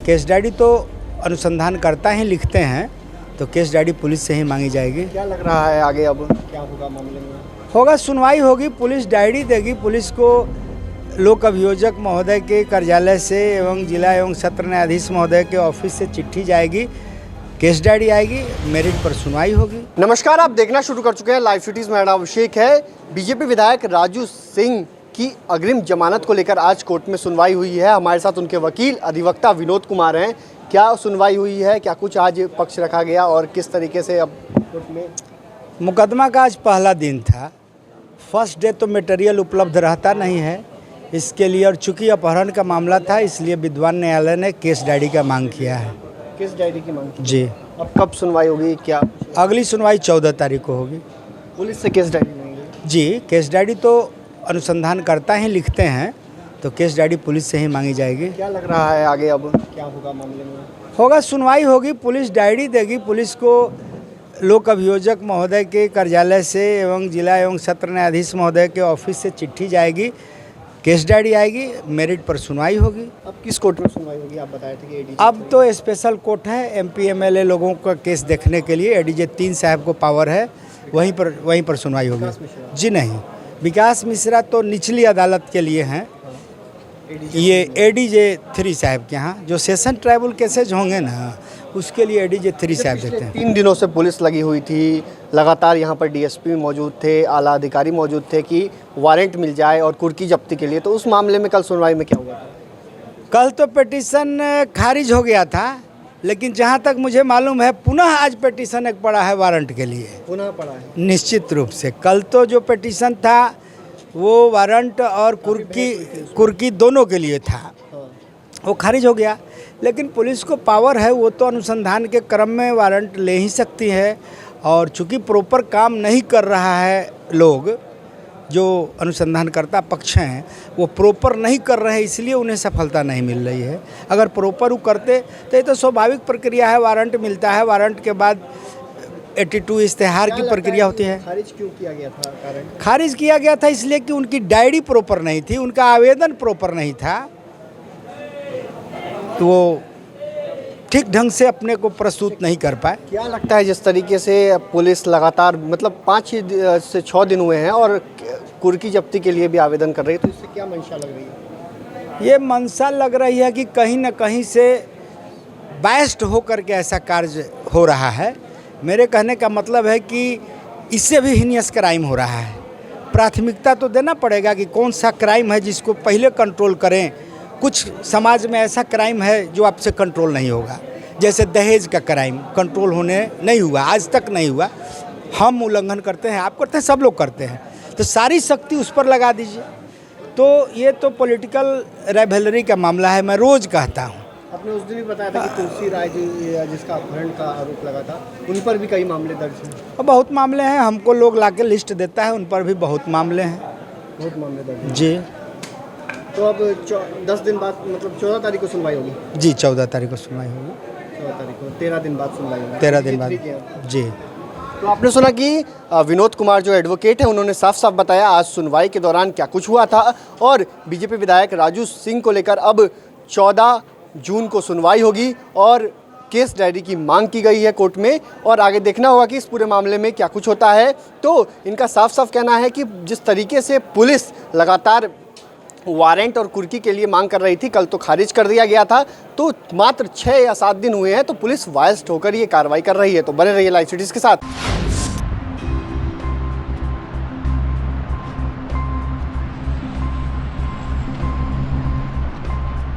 Case diary तो अनुसंधानकर्ता ही लिखते हैं, तो केस डायरी पुलिस से ही मांगी जाएगी। क्या लग रहा है आगे अब क्या होगा मामले में? होगा, सुनवाई होगी, पुलिस डायरी देगी। पुलिस को लोक अभियोजक महोदय के कार्यालय से एवं जिला एवं सत्र न्यायाधीश महोदय के ऑफिस से चिट्ठी जाएगी, केस डायरी आएगी, मेरिट पर सुनवाई होगी। नमस्कार, आप देखना शुरू कर चुके हैं लाइव सिटीज। मेरा नाम अभिषेक है। बीजेपी विधायक राजू सिंह की अग्रिम जमानत को लेकर आज कोर्ट में सुनवाई हुई है। हमारे साथ उनके वकील अधिवक्ता विनोद कुमार हैं। क्या सुनवाई हुई है, क्या कुछ आज पक्ष रखा गया और किस तरीके से अब कोर्ट में? मुकदमा का आज पहला दिन था। फर्स्ट डे तो मटेरियल उपलब्ध रहता नहीं है इसके लिए, और चूंकि अपहरण का मामला था इसलिए विद्वान न्यायालय ने केस डायरी का मांग किया है। किस डायरी की मांग? जी, अब कब सुनवाई होगी? क्या अगली सुनवाई 14 तारीख को होगी। पुलिस से केस डायरी मांगी? जी, केस डायरी तो अनुसंधानकर्ता ही लिखते हैं, तो केस डायरी पुलिस से ही मांगी जाएगी। क्या लग रहा है आगे अब क्या होगा मामले में? होगा, सुनवाई होगी, पुलिस डायरी देगी। पुलिस को लोक अभियोजक महोदय के कार्यालय से एवं जिला एवं सत्र न्यायाधीश महोदय के ऑफिस से चिट्ठी जाएगी, केस डायरी आएगी, मेरिट पर सुनवाई होगी। अब किस कोर्ट में सुनवाई होगी? आप बताए थे कि एडीजे। अब तो स्पेशल कोर्ट है, एमपी एमएलए लोगों का केस देखने के लिए एडीजे 3 साहब को पावर है, वहीं पर सुनवाई होगी। जी नहीं, विकास मिश्रा तो निचली अदालत के लिए हैं, ये एडीजे 3 साहब के यहाँ जो सेशन ट्राइबल केसेज होंगे ना, उसके लिए एडीजे 3 साहब देखते हैं। 3 दिनों से पुलिस लगी हुई थी, लगातार यहाँ पर डीएसपी मौजूद थे, आला अधिकारी मौजूद थे कि वारंट मिल जाए और कुर्की जब्ती के लिए। तो उस मामले में कल सुनवाई में क्या हुआ? कल तो पिटीशन खारिज हो गया था, लेकिन जहाँ तक मुझे मालूम है पुनः आज पिटीशन एक पड़ा है वारंट के लिए। पुनः पड़ा है? निश्चित रूप से। कल तो जो पिटीशन था वो वारंट और कुर्की दोनों के लिए था, वो खारिज हो गया। लेकिन पुलिस को पावर है, वो तो अनुसंधान के क्रम में वारंट ले ही सकती है, और चूंकि प्रॉपर काम नहीं कर रहा है लोग, जो अनुसंधानकर्ता पक्ष हैं वो प्रॉपर नहीं कर रहे हैं, इसलिए उन्हें सफलता नहीं मिल रही है। अगर प्रॉपर वो करते तो ये तो स्वाभाविक प्रक्रिया है, वारंट मिलता है, वारंट के बाद 82 इस्तेहार की प्रक्रिया होती है। खारिज क्यों किया गया था? कारण खारिज किया गया था इसलिए कि उनकी डायरी प्रॉपर नहीं थी, उनका आवेदन प्रॉपर नहीं था, तो वो ठीक ढंग से अपने को प्रस्तुत नहीं कर पाए। क्या लगता है जिस तरीके से पुलिस लगातार मतलब 5 से 6 दिन हुए हैं और कुर्की जब्ती के लिए भी आवेदन कर रही है, तो इससे क्या मंशा लग रही है? ये मंशा लग रही है कि कहीं न कहीं से बायस्ड होकर के ऐसा कार्य हो रहा है। मेरे कहने का मतलब है कि इससे भी हीनियस क्राइम हो रहा है। प्राथमिकता तो देना पड़ेगा कि कौन सा क्राइम है जिसको पहले कंट्रोल करें। कुछ समाज में ऐसा क्राइम है जो आपसे कंट्रोल नहीं होगा, जैसे दहेज का क्राइम कंट्रोल होने नहीं हुआ, आज तक नहीं हुआ। हम उल्लंघन करते हैं, आप करते हैं, सब लोग करते हैं, तो सारी शक्ति उस पर लगा दीजिए। तो ये तो पॉलिटिकल राइवलरी का मामला है, मैं रोज़ कहता हूँ। आपने उस दिन भी बताया था कि तुलसी राय जी जिसका अपहरण का आरोप लगा था, उन पर भी कई मामले दर्ज हैं। और बहुत मामले हैं, हमको लोग लाके लिस्ट देता है, उन पर भी बहुत मामले हैं। बहुत मामले दर्ज हैं जी। तो अब 10 दिन बाद मतलब 14 तारीख को सुनवाई होगी? जी, 14 तारीख को सुनवाई होगी। 14 तारीख को 13 दिन बाद सुनवाई होगी? 13 दिन बाद। जी। तो आपने सुना कि विनोद कुमार जो एडवोकेट है, उन्होंने साफ साफ बताया आज सुनवाई के दौरान क्या कुछ हुआ था। और बीजेपी विधायक राजू सिंह को लेकर अब 14 जून को सुनवाई होगी और केस डायरी की मांग की गई है कोर्ट में, और आगे देखना होगा कि इस पूरे मामले में क्या कुछ होता है। तो इनका साफ साफ कहना है कि जिस तरीके से पुलिस लगातार वारंट और कुर्की के लिए मांग कर रही थी, कल तो खारिज कर दिया गया था, तो मात्र 6 या 7 दिन हुए हैं तो पुलिस वायस्ड होकर ये कार्रवाई कर रही है। तो बने रहिए लाइव सिटीज के साथ।